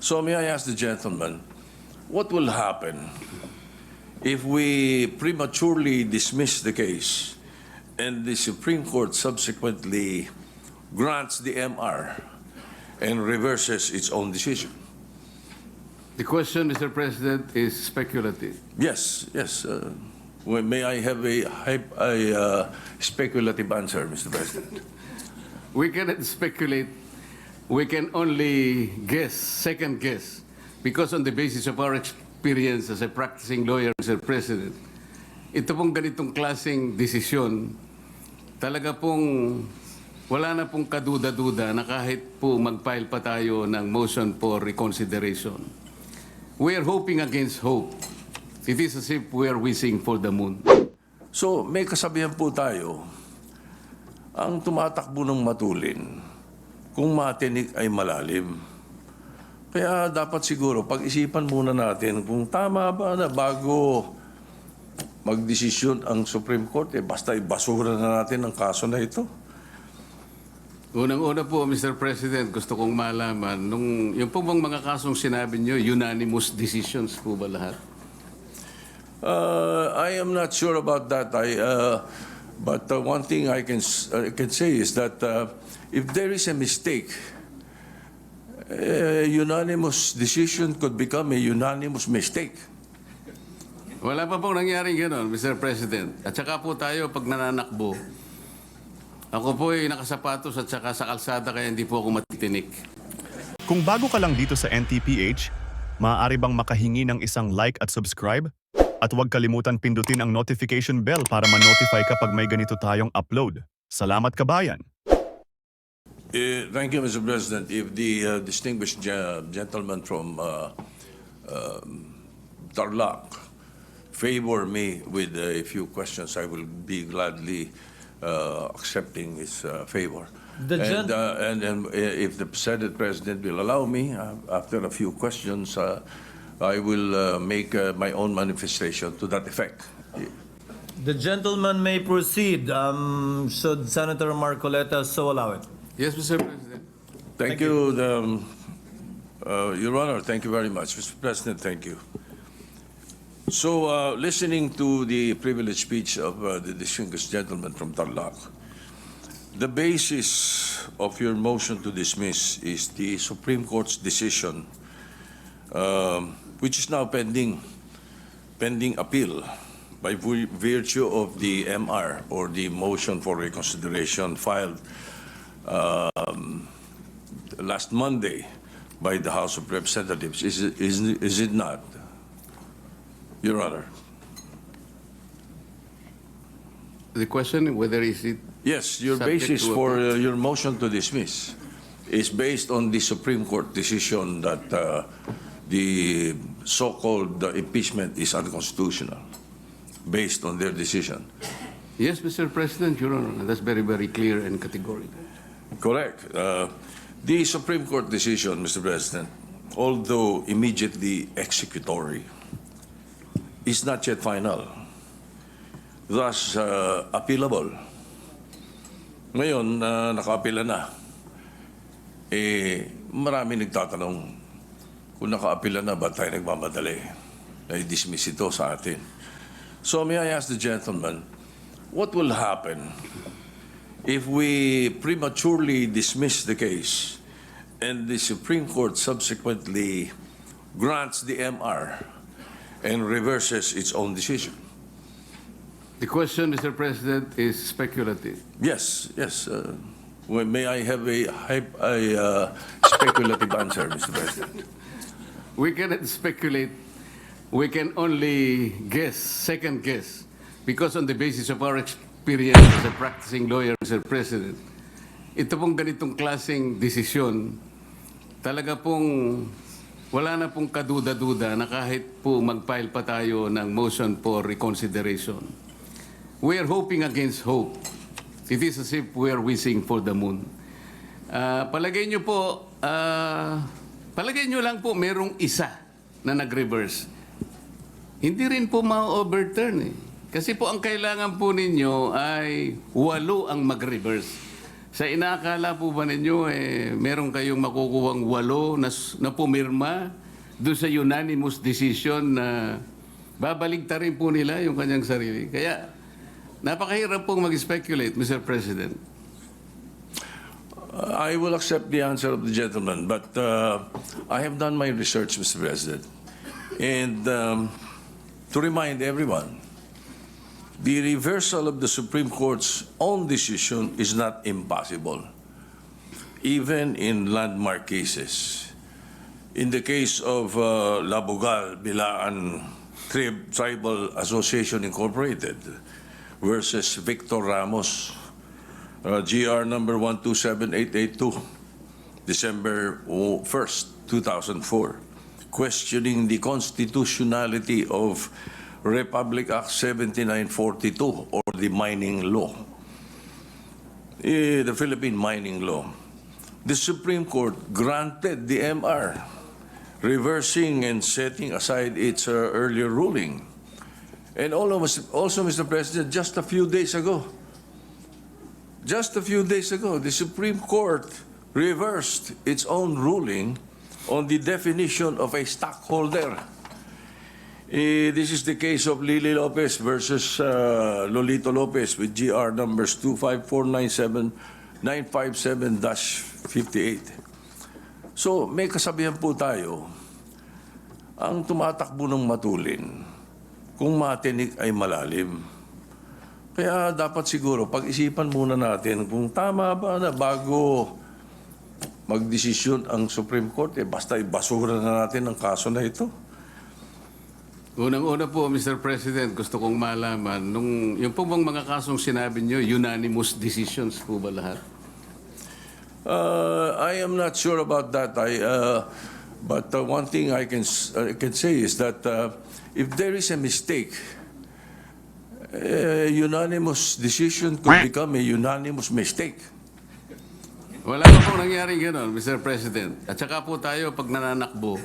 So may I ask the gentleman, what will happen if we prematurely dismiss the case and the Supreme Court subsequently grants the MR and reverses its own decision? The question, Mr. President, is speculative. Yes, yes. May I have a speculative answer, Mr. President? We cannot speculate. We can only guess, second guess, because on the basis of our experience as a practicing lawyer, Mr. President, ito pong ganitong klaseng desisyon, talaga pong wala na pong kaduda-duda na kahit po mag-file pa tayo ng motion for reconsideration. We are hoping against hope. It is as if we are wishing for the moon. So may kasabihan po tayo, ang tumatakbo ng matulin, kung matinik ay malalim. Kaya dapat siguro pag-isipan muna natin kung tama ba na bago magdesisyon ang Supreme Court, basta ibasura na natin ang kaso na ito. Unang-una po, Mr. President, gusto kong malaman, yung po bang mga kasong sinabi nyo, unanimous decisions po ba lahat? I am not sure about that. But one thing I can say is that if there is a mistake, a unanimous decision could become a unanimous mistake. Wala pa pong nangyaring gano'n, Mr. President. At saka po tayo, pag nananakbo, ako po ay nakasapatos at saka sa kalsada kaya hindi po ako matitinik. Kung bago ka lang dito sa NTPH, maaari bang makahingi ng isang like at subscribe? At huwag kalimutan pindutin ang notification bell para ma-notify kapag may ganito tayong upload. Salamat kabayan! Thank you, Mr. President. If the distinguished gentleman from Tarlac favor me with a few questions, I will be gladly accepting his favor. And if the Senate President will allow me, after a few questions, I will make my own manifestation to that effect. The gentleman may proceed. Should Senator Marcoleta so allow it? Yes, Mr. President. Thank you, Your Honor. Thank you very much. Mr. President, thank you. So, listening to the privileged speech of the distinguished gentleman from Tarlac, the basis of your motion to dismiss is the Supreme Court's decision, which is now pending appeal by virtue of the MR, or the motion for reconsideration, filed last Monday by the House of Representatives. Is it not, Your Honor? The question, whether is it... Yes, your subject basis to for appeal? your motion to dismiss is based on the Supreme Court decision that the so-called impeachment is unconstitutional, based on their decision. Yes, Mr. President, Your Honor. That's very, very clear and categorical. Correct. The Supreme Court decision, Mr. President, although immediately executory, is not yet final, thus appealable. Ngayon, naka-apela na. Marami nagtatanong, kung naka-apela na, ba't tayo nagmamadali? I-dismiss ito sa atin. So may I ask the gentleman, what will happen if we prematurely dismiss the case and the Supreme Court subsequently grants the MR and reverses its own decision? The question, Mr. President, is speculative. Yes, yes. May I have a speculative answer, Mr. President? We cannot speculate. We can only guess, second guess, because on the basis of our experience as a practicing lawyer, Mr. President, ito pong ganitong klaseng desisyon, talaga pong wala na pong kaduda-duda na kahit po mag-file pa tayo ng motion for reconsideration. We are hoping against hope. It is as if we are wishing for the moon. Palagay nyo po, palagay nyo lang po merong isa na nag-reverse. Hindi rin po ma-overturn eh. Kasi po ang kailangan po ninyo ay 8 ang mag-reverse. Sa inaakala po ba ninyo, meron kayong makukuhang 8 na pumirma doon sa unanimous decision na babaligtarin po nila yung kanyang sarili? Kaya napakahirap pong mag-speculate, Mr. President. I will accept the answer of the gentleman, but I have done my research, Mr. President. And to remind everyone, the reversal of the Supreme Court's own decision is not impossible, even in landmark cases. In the case of Labogal, Bilaan Tribal Association Incorporated versus Victor Ramos, GR number 127882, December 1st, 2004, questioning the constitutionality of Republic Act 7942 or the mining law, the Philippine mining law. The Supreme Court granted the MR, reversing and setting aside its earlier ruling. And also, Mr. President, just a few days ago, the Supreme Court reversed its own ruling on the definition of a stockholder. This is the case of Lily Lopez versus Lolito Lopez with GR numbers 25497-957-58. So may kasabihan po tayo, ang tumatakbo ng matulin, kung matinik ay malalim. Kaya dapat siguro pag-isipan muna natin kung tama ba na bago magdesisyon ang Supreme Court, basta ibasura na natin ang kaso na ito. Unang-una po, Mr. President, gusto kong malaman, yung po bang mga kasong sinabi nyo, unanimous decisions po ba lahat? I am not sure about that. But one thing I can say is that if there is a mistake, unanimous decision could become a unanimous mistake. Wala pa pong nangyaring gano'n, Mr. President. At saka po tayo, pag nananakbo,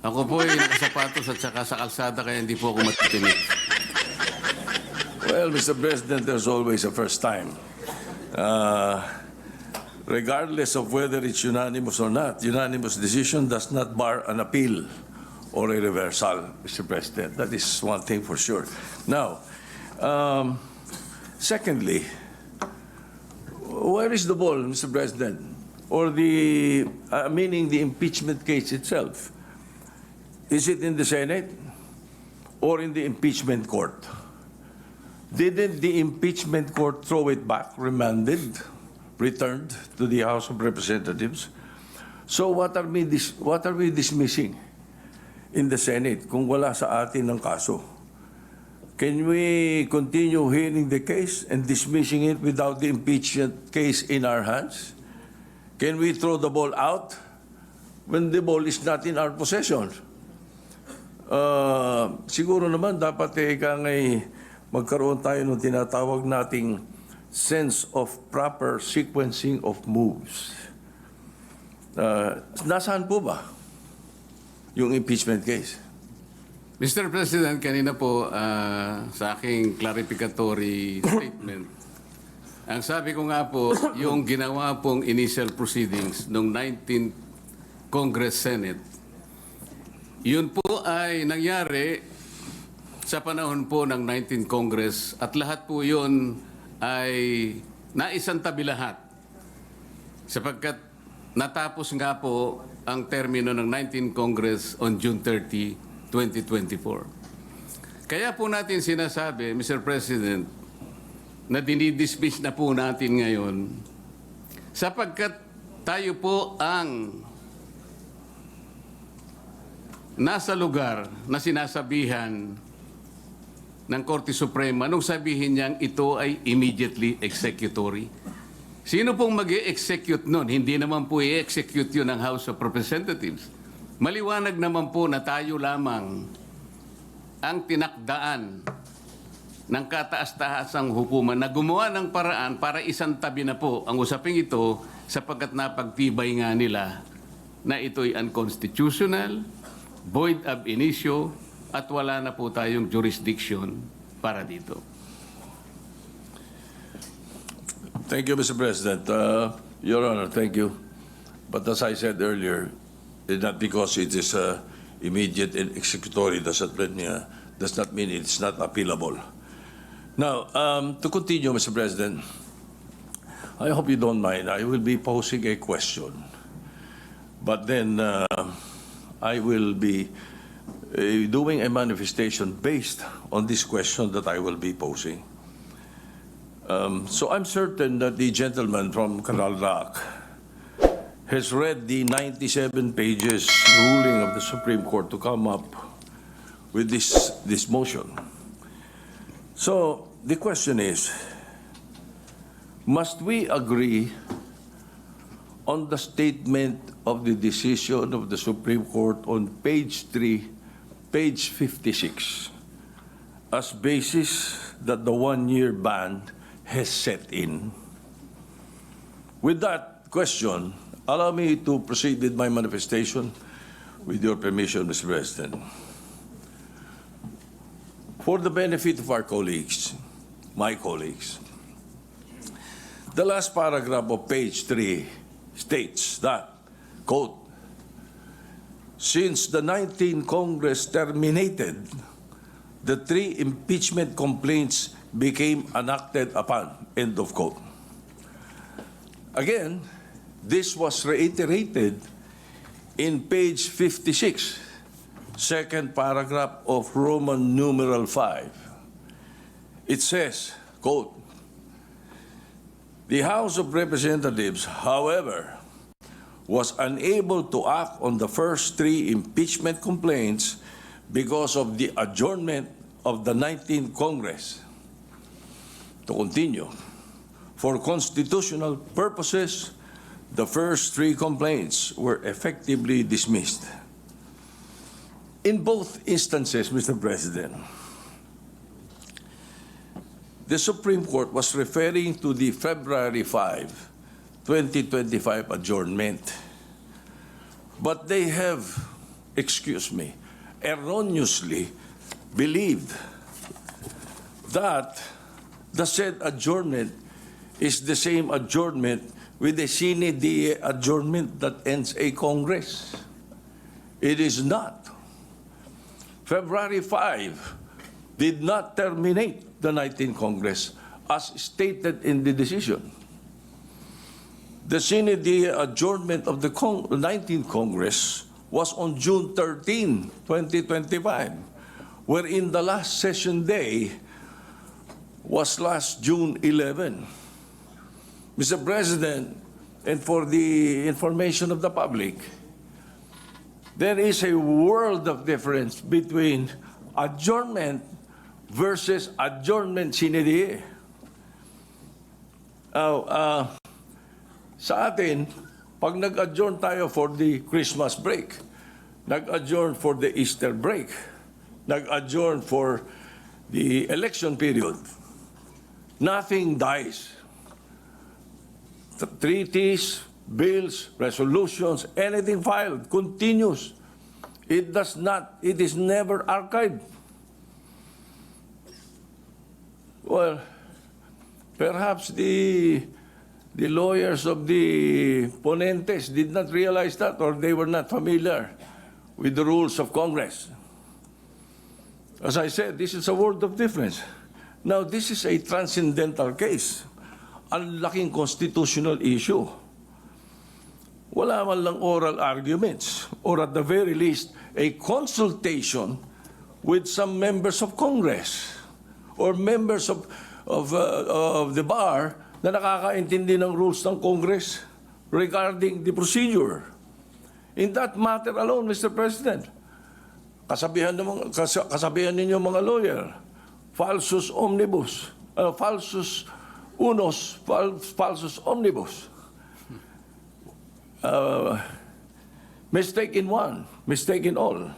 ako po ay nakasapatos at saka sa kalsada kaya hindi po ako matitinik. Well, Mr. President, there's always a first time. Regardless of whether it's unanimous or not, unanimous decision does not bar an appeal or a reversal, Mr. President. That is one thing for sure. Now, secondly, where is the ball, Mr. President? Or meaning the impeachment case itself? Is it in the Senate or in the impeachment court? Didn't the impeachment court throw it back, remanded, returned to the House of Representatives? So what are we dismissing in the Senate kung wala sa atin ng kaso? Can we continue hearing the case and dismissing it without the impeachment case in our hands? Can we throw the ball out when the ball is not in our possession? Siguro naman dapat magkaroon tayo ng tinatawag nating sense of proper sequencing of moves. Nasaan po ba yung impeachment case? Mr. President, kanina po sa aking clarificatory statement, ang sabi ko nga po, yung ginawa pong initial proceedings noong 19th Congress Senate, yun po ay nangyari sa panahon po ng 19th Congress at lahat po yun ay naisantabi lahat sapagkat natapos nga po ang termino ng 19th Congress on June 30, 2024. Kaya po natin sinasabi, Mr. President, na dinidismiss na po natin ngayon sapagkat tayo po ang nasa lugar na sinasabihan ng Korte Suprema nung sabihin niyang ito ay immediately executory. Sino pong mag-i-execute nun? Hindi naman po i-execute yun ng House of Representatives. Maliwanag naman po na tayo lamang ang tinakdaan ng kataas-taasang hukuman na gumawa ng paraan para isang tabi na po ang usaping ito sapagkat napagtibay nga nila na ito'y unconstitutional, void ab initio, at wala na po tayong jurisdiction para dito. Thank you, Mr. President. Your Honor, thank you. But as I said earlier, not because it is immediate and executory does not mean it's not appealable. Now, to continue, Mr. President, I hope you don't mind. I will be posing a question, but then I will be doing a manifestation based on this question that I will be posing. So I'm certain that the gentleman from Canal Rock has read the 97 pages ruling of the Supreme Court to come up with this motion. So the question is, must we agree on the statement of the decision of the Supreme Court on page 3, page 56, as basis that the one-year ban has set in? With that question, allow me to proceed with my manifestation, with your permission, Mr. President. For the benefit of our colleagues, my colleagues, the last paragraph of page 3 states that, quote, since the 19th Congress terminated, the 3 impeachment complaints became enacted upon, end of quote. Again, this was reiterated in page 56, second paragraph of Roman numeral 5. It says, quote, the House of Representatives, however, was unable to act on the first 3 impeachment complaints because of the adjournment of the 19th Congress. To continue, for constitutional purposes, the first 3 complaints were effectively dismissed. In both instances, Mr. President, the Supreme Court was referring to the February 5, 2025 adjournment. But they have, erroneously believed that the said adjournment is the same adjournment with the sine die adjournment that ends a Congress. It is not. February 5 did not terminate the 19th Congress as stated in the decision. The sine die adjournment of the 19th Congress was on June 13, 2025, wherein the last session day was last June 11. Mr. President, and for the information of the public, there is a world of difference between adjournment versus adjournment sine die. Sa atin, pag nag-adjourn tayo for the Christmas break, nag-adjourn for the Easter break, nag-adjourn for the election period, nothing dies. The treaties, bills, resolutions, anything filed continues. It is never archived. Well, perhaps the lawyers of the ponentes did not realize that, or they were not familiar with the rules of Congress. As I said, this is a world of difference. Now, this is a transcendental case. Ang laking constitutional issue. Wala man lang oral arguments, or at the very least, a consultation with some members of Congress or members of the bar na nakakaintindi ng rules ng Congress regarding the procedure. In that matter alone, Mr. President, kasabihan ninyo mga lawyer, falsus omnibus, falsus unos, falsus omnibus. Mistake in one, mistake in all.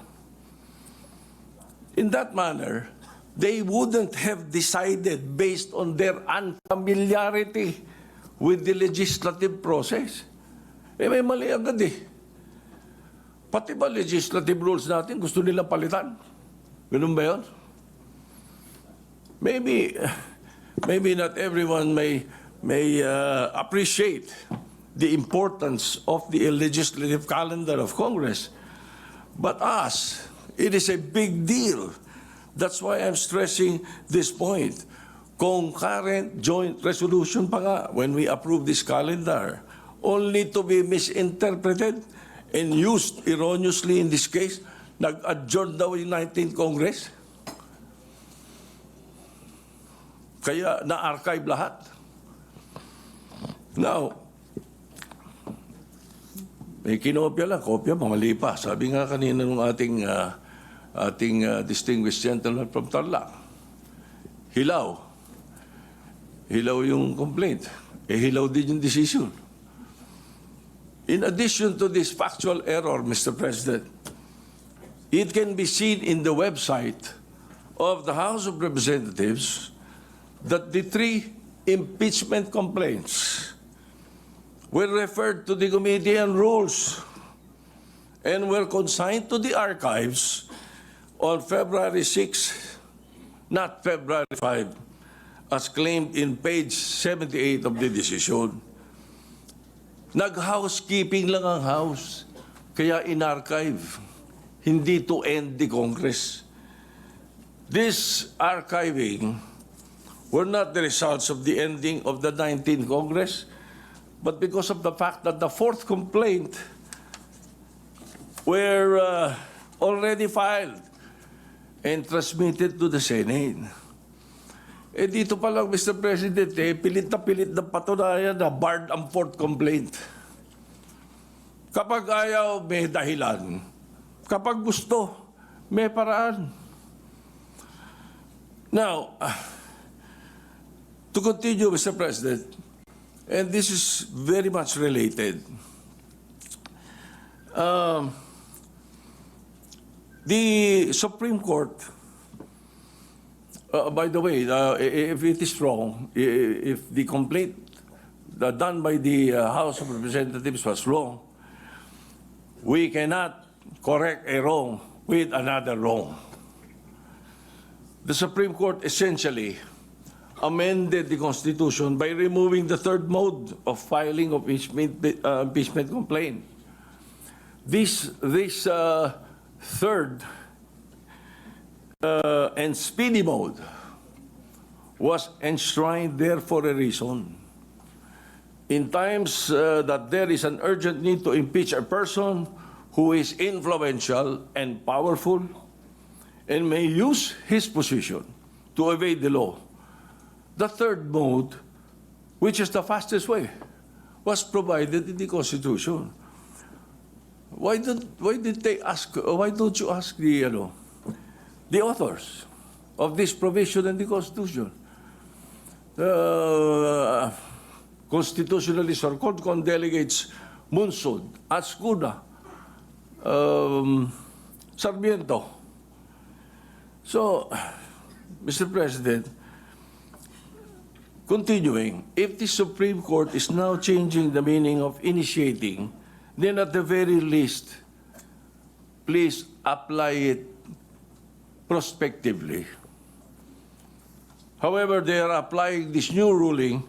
In that manner, they wouldn't have decided based on their unfamiliarity with the legislative process. May mali agad eh. Pati ba legislative rules natin gusto nilang palitan? Ganun ba yun? Maybe not everyone may may appreciate the importance of the legislative calendar of Congress. But us, it is a big deal. That's why I'm stressing this point. Concurrent joint resolution pa nga when we approve this calendar, only to be misinterpreted and used erroneously in this case. Nag-adjourn daw yung 19th Congress. Kaya na-archive lahat. Now, may kinopya lang, kopya, mali pa. Sabi nga kanina ng ating distinguished gentleman from Tarlac, hilaw. Hilaw yung complaint. Hilaw din yung decision. In addition to this factual error, Mr. President, it can be seen in the website of the House of Representatives that the 3 impeachment complaints were referred to the Committee on Rules and were consigned to the archives on February 6, not February 5, as claimed in page 78 of the decision. Nag-housekeeping lang ang House, kaya in-archive, hindi to end the Congress. This archiving were not the results of the ending of the 19th Congress, but because of the fact that the 4th complaint were already filed and transmitted to the Senate. Eh dito pa lang, Mr. President, pilit na patunayan na barred ang 4th complaint. Kapag ayaw, may dahilan. Kapag gusto, may paraan. Now, to continue, Mr. President, and this is very much related. The Supreme Court, by the way, if it is wrong, if the complaint done by the House of Representatives was wrong, we cannot correct a wrong with another wrong. The Supreme Court essentially amended the Constitution by removing the 3rd mode of filing of impeachment complaint. This 3rd and speedy mode was enshrined there for a reason. In times that there is an urgent need to impeach a person who is influential and powerful and may use his position to evade the law, the 3rd mode, which is the fastest way, was provided in the Constitution. Why don't you ask the authors of this provision in the Constitution? Constitutionalists or court delegates Munsud, Ascuna, Sarmiento. So, Mr. President, continuing, if the Supreme Court is now changing the meaning of initiating, then at the very least, please apply it prospectively. However, they are applying this new ruling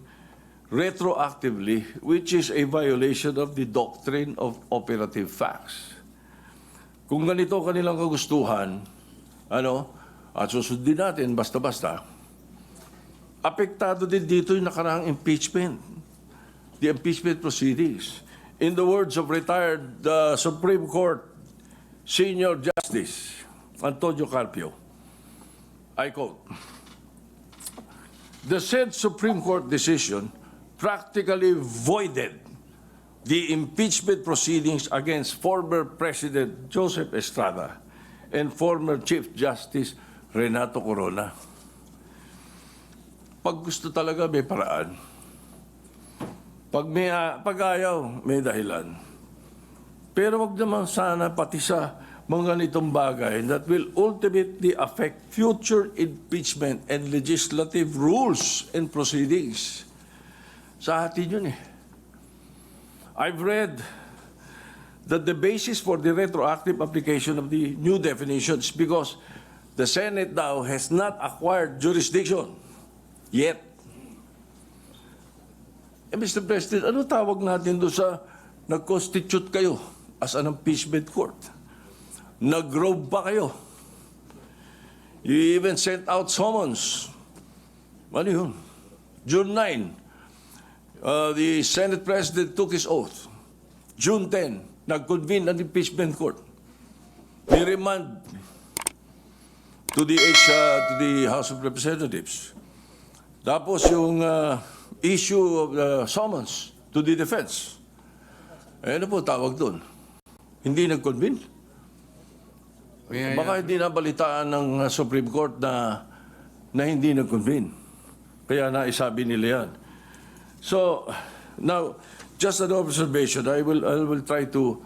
retroactively, which is a violation of the doctrine of operative facts. Kung ganito kanilang kagustuhan, at susundin natin basta-basta, apektado din dito yung nakaraang impeachment, the impeachment proceedings. In the words of retired Supreme Court Senior Justice Antonio Carpio, I quote, "The said Supreme Court decision practically voided the impeachment proceedings against former President Joseph Estrada and former Chief Justice Renato Corona." Pag gusto talaga, may paraan. Pag ayaw, may dahilan. Pero wag naman sana pati sa mga ganitong bagay that will ultimately affect future impeachment and legislative rules and proceedings. Sa atin yun eh. I've read that the basis for the retroactive application of the new definitions because the Senate now has not acquired jurisdiction yet. Mr. President, ano tawag natin doon sa nag-constitute kayo as an impeachment court? Nag-robe pa kayo. You even sent out summons. Ano yun? June 9, the Senate President took his oath. June 10, nag-convene an impeachment court. Ni-remand to the House of Representatives. Tapos yung issue of the summons to the defense. Ano po tawag doon? Hindi nag-convene? Baka hindi nabalitaan ng Supreme Court na hindi nag-convene. Kaya naisabi nila yan. So, now, just an observation. I will try to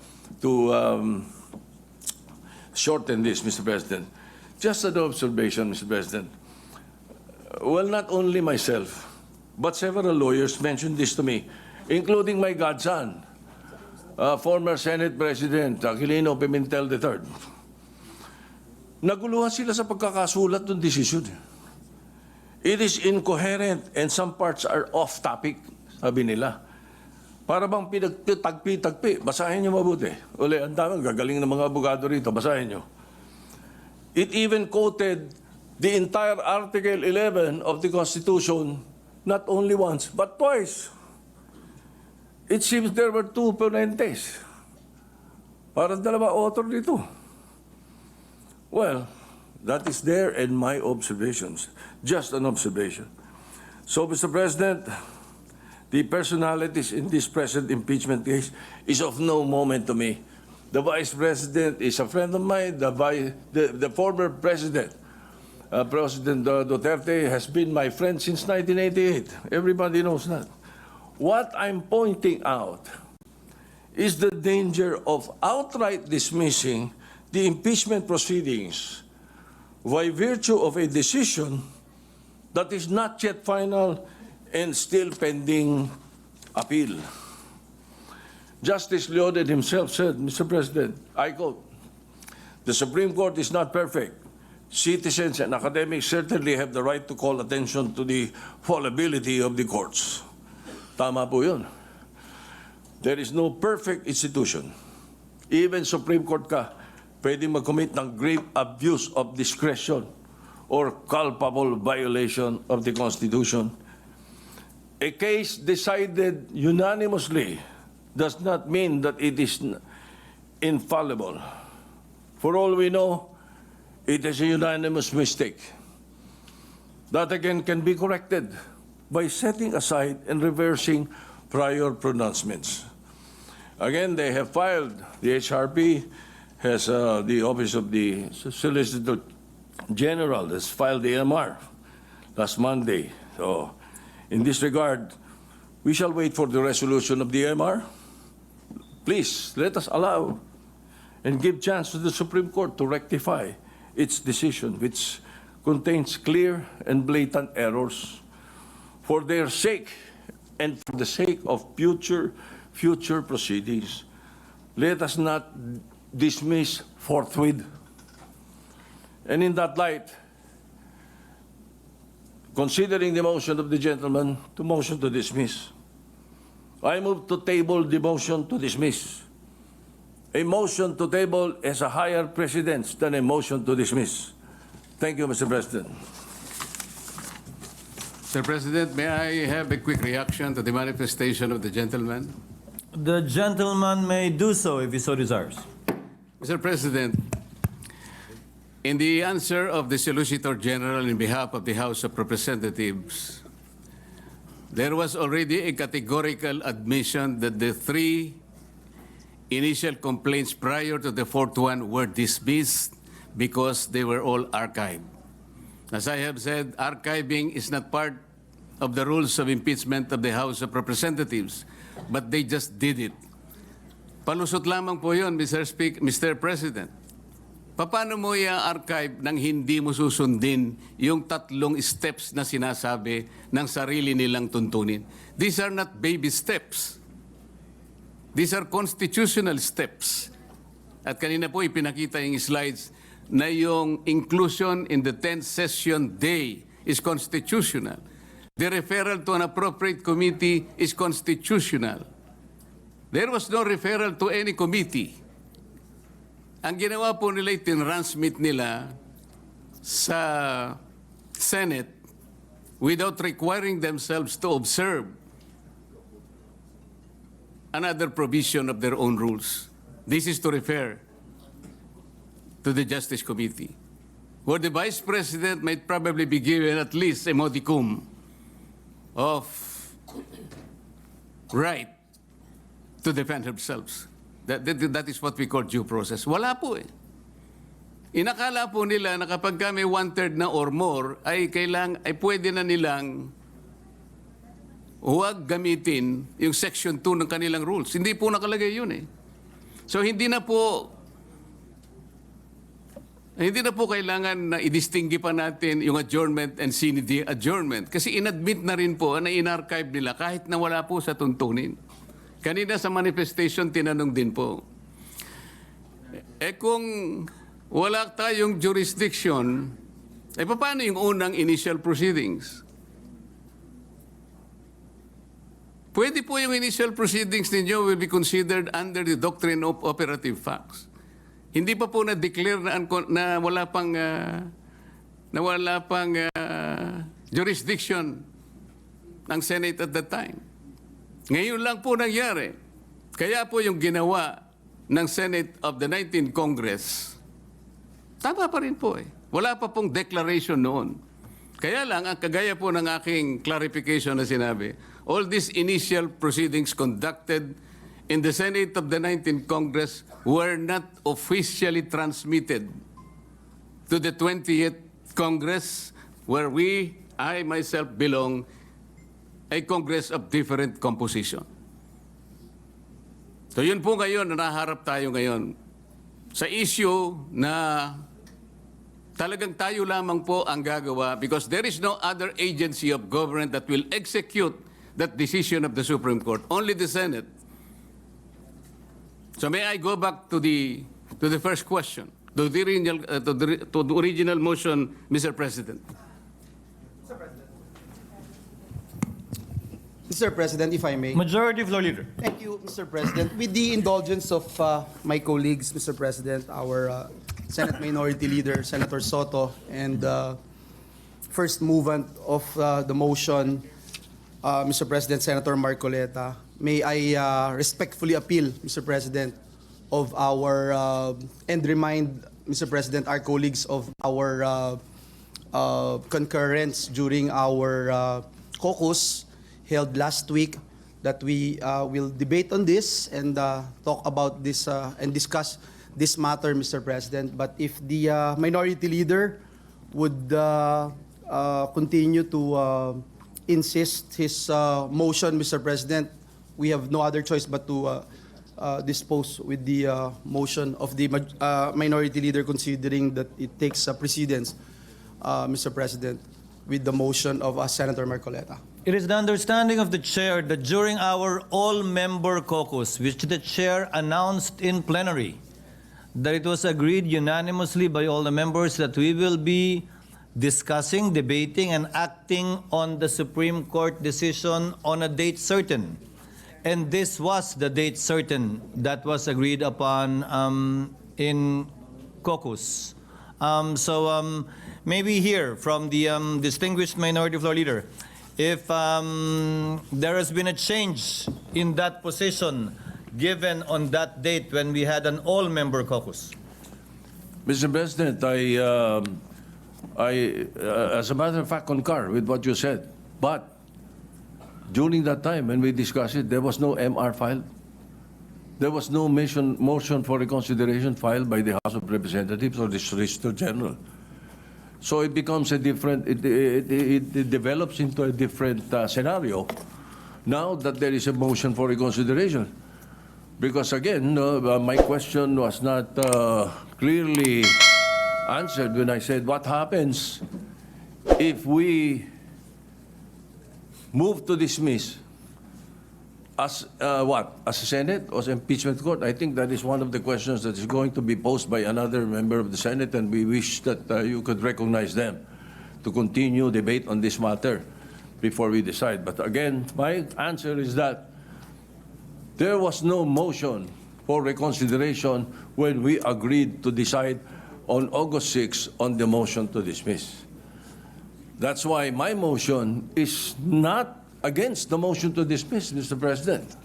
shorten this, Mr. President. Just an observation, Mr. President. Well, not only myself, but several lawyers mentioned this to me, including my godson, former Senate President Aquilino Pimentel III. Naguluhan sila sa pagkakasulat ng desisyon. It is incoherent and some parts are off topic, sabi nila. Para bang pinagtagpi-tagpi. Basahin niyo mabuti. Uli, ang daming gagaling ng mga abogado rito. Basahin niyo. It even quoted the entire Article 11 of the Constitution, not only once, but twice. It seems there were two ponentes. Parang dalawa author dito. Well, that is there in my observations. Just an observation. So, Mr. President, the personalities in this present impeachment case is of no moment to me. The Vice President is a friend of mine. The former President, President Duterte, has been my friend since 1988. Everybody knows that. What I'm pointing out is the danger of outright dismissing the impeachment proceedings by virtue of a decision that is not yet final and still pending appeal. Justice Leoded himself said, Mr. President, I quote, "The Supreme Court is not perfect. Citizens and academics certainly have the right to call attention to the fallibility of the courts." Tama po yun. There is no perfect institution. Even Supreme Court ka, pwede mag-commit ng grave abuse of discretion or culpable violation of the Constitution. A case decided unanimously does not mean that it is infallible. For all we know, it is a unanimous mistake. That again can be corrected by setting aside and reversing prior pronouncements. Again, they have filed, the HRP has, the Office of the Solicitor General has filed the MR last Monday. So, in this regard, we shall wait for the resolution of the MR. Please, let us allow and give chance to the Supreme Court to rectify its decision, which contains clear and blatant errors. For their sake and for the sake of future proceedings, let us not dismiss forthwith. And in that light, considering the motion of the gentleman to motion to dismiss, I move to table the motion to dismiss. A motion to table has a higher precedence than a motion to dismiss. Thank you, Mr. President. Mr. President, may I have a quick reaction to the manifestation of the gentleman? The gentleman may do so if he so desires. Mr. President, in the answer of the Solicitor General in behalf of the House of Representatives, there was already a categorical admission that the three initial complaints prior to the fourth one were dismissed because they were all archived. As I have said, archiving is not part of the rules of impeachment of the House of Representatives, but they just did it. Palusot lamang po yun, Mr. President. Paano mo i-archive nang hindi mo susundin yung tatlong steps na sinasabi ng sarili nilang tuntunin? These are not baby steps. These are constitutional steps. At kanina po ipinakita yung slides na yung inclusion in the 10th session day is constitutional. the referral to an appropriate committee is constitutional. There was no referral to any committee. Ang ginawa po nila, tinransmit nila sa Senate without requiring themselves to observe another provision of their own rules. This is to refer to the Justice Committee, where the Vice President might probably be given at least a modicum of right to defend themselves. That is what we call due process. Wala po eh. Inakala po nila na kapag may 1/3 na or more, ay pwede na nilang huwag gamitin yung Section 2 ng kanilang rules. Hindi po nakalagay yun eh. So hindi na po kailangan na i-distinguish pa natin yung adjournment and sine die adjournment. Kasi inadmit na rin po na in-archive nila kahit na wala po sa tuntunin. Kanina sa manifestation, tinanong din po. Kung wala tayong jurisdiction, paano yung unang initial proceedings? Pwede po yung initial proceedings ninyo will be considered under the doctrine of operative facts. Hindi pa po na-declare na wala pang jurisdiction ng Senate at that time. Ngayon lang po nangyari. Kaya po yung ginawa ng Senate of the 19th Congress, tama pa rin po eh. Wala pa pong declaration noon. Kaya lang, ang kagaya po ng aking clarification na sinabi, all these initial proceedings conducted in the Senate of the 19th Congress were not officially transmitted to the 20th Congress where I myself belong, a Congress of different composition. So yun po ngayon, naharap tayo ngayon sa issue na talagang tayo lamang po ang gagawa because there is no other agency of government that will execute that decision of the Supreme Court. Only the Senate. So may I go back to the first question, to the original motion, Mr. President. Mr. President, if I may. Majority Floor Leader. Thank you, Mr. President. With the indulgence of my colleagues, Mr. President, our Senate Minority Leader, Senator Sotto, and first movement of the motion, Mr. President, Senator Marcoleta, may I respectfully appeal, Mr. President, of our, and remind, Mr. President, our colleagues of our concurrence during our caucus held last week that we will debate on this and talk about this and discuss this matter, Mr. President. But if the minority leader would continue to insist his motion, Mr. President, we have no other choice but to dispose with the motion of the minority leader, considering that it takes precedence, Mr. President, with the motion of Senator Marcoleta. It is the understanding of the chair that during our all-member caucus, which the chair announced in plenary, that it was agreed unanimously by all the members that we will be discussing, debating, and acting on the Supreme Court decision on a date certain. And this was the date certain that was agreed upon in caucus. Maybe hear from the distinguished minority floor leader if there has been a change in that position given on that date when we had an all-member caucus. Mr. President, I as a matter of fact, concur with what you said. But during that time when we discussed it, there was no MR filed. There was no motion for reconsideration filed by the House of Representatives or the Solicitor General. So it becomes a different, it develops into a different scenario now that there is a motion for reconsideration. Because again, my question was not clearly answered when I said, what happens if we move to dismiss as what? As a Senate or as impeachment court? I think that is one of the questions that is going to be posed by another member of the Senate, and we wish that you could recognize them to continue debate on this matter. before we decide. But again, my answer is that there was no motion for reconsideration when we agreed to decide on August 6 on the motion to dismiss. That's why my motion is not against the motion to dismiss, Mr. President.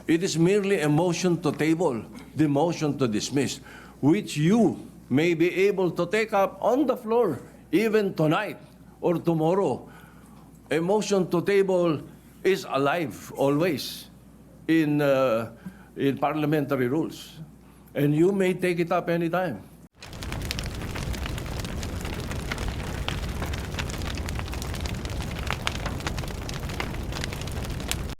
It is merely a motion to table the motion to dismiss, which you may be able to take up on the floor even tonight or tomorrow. A motion to table is alive always in parliamentary rules, and you may take it up anytime.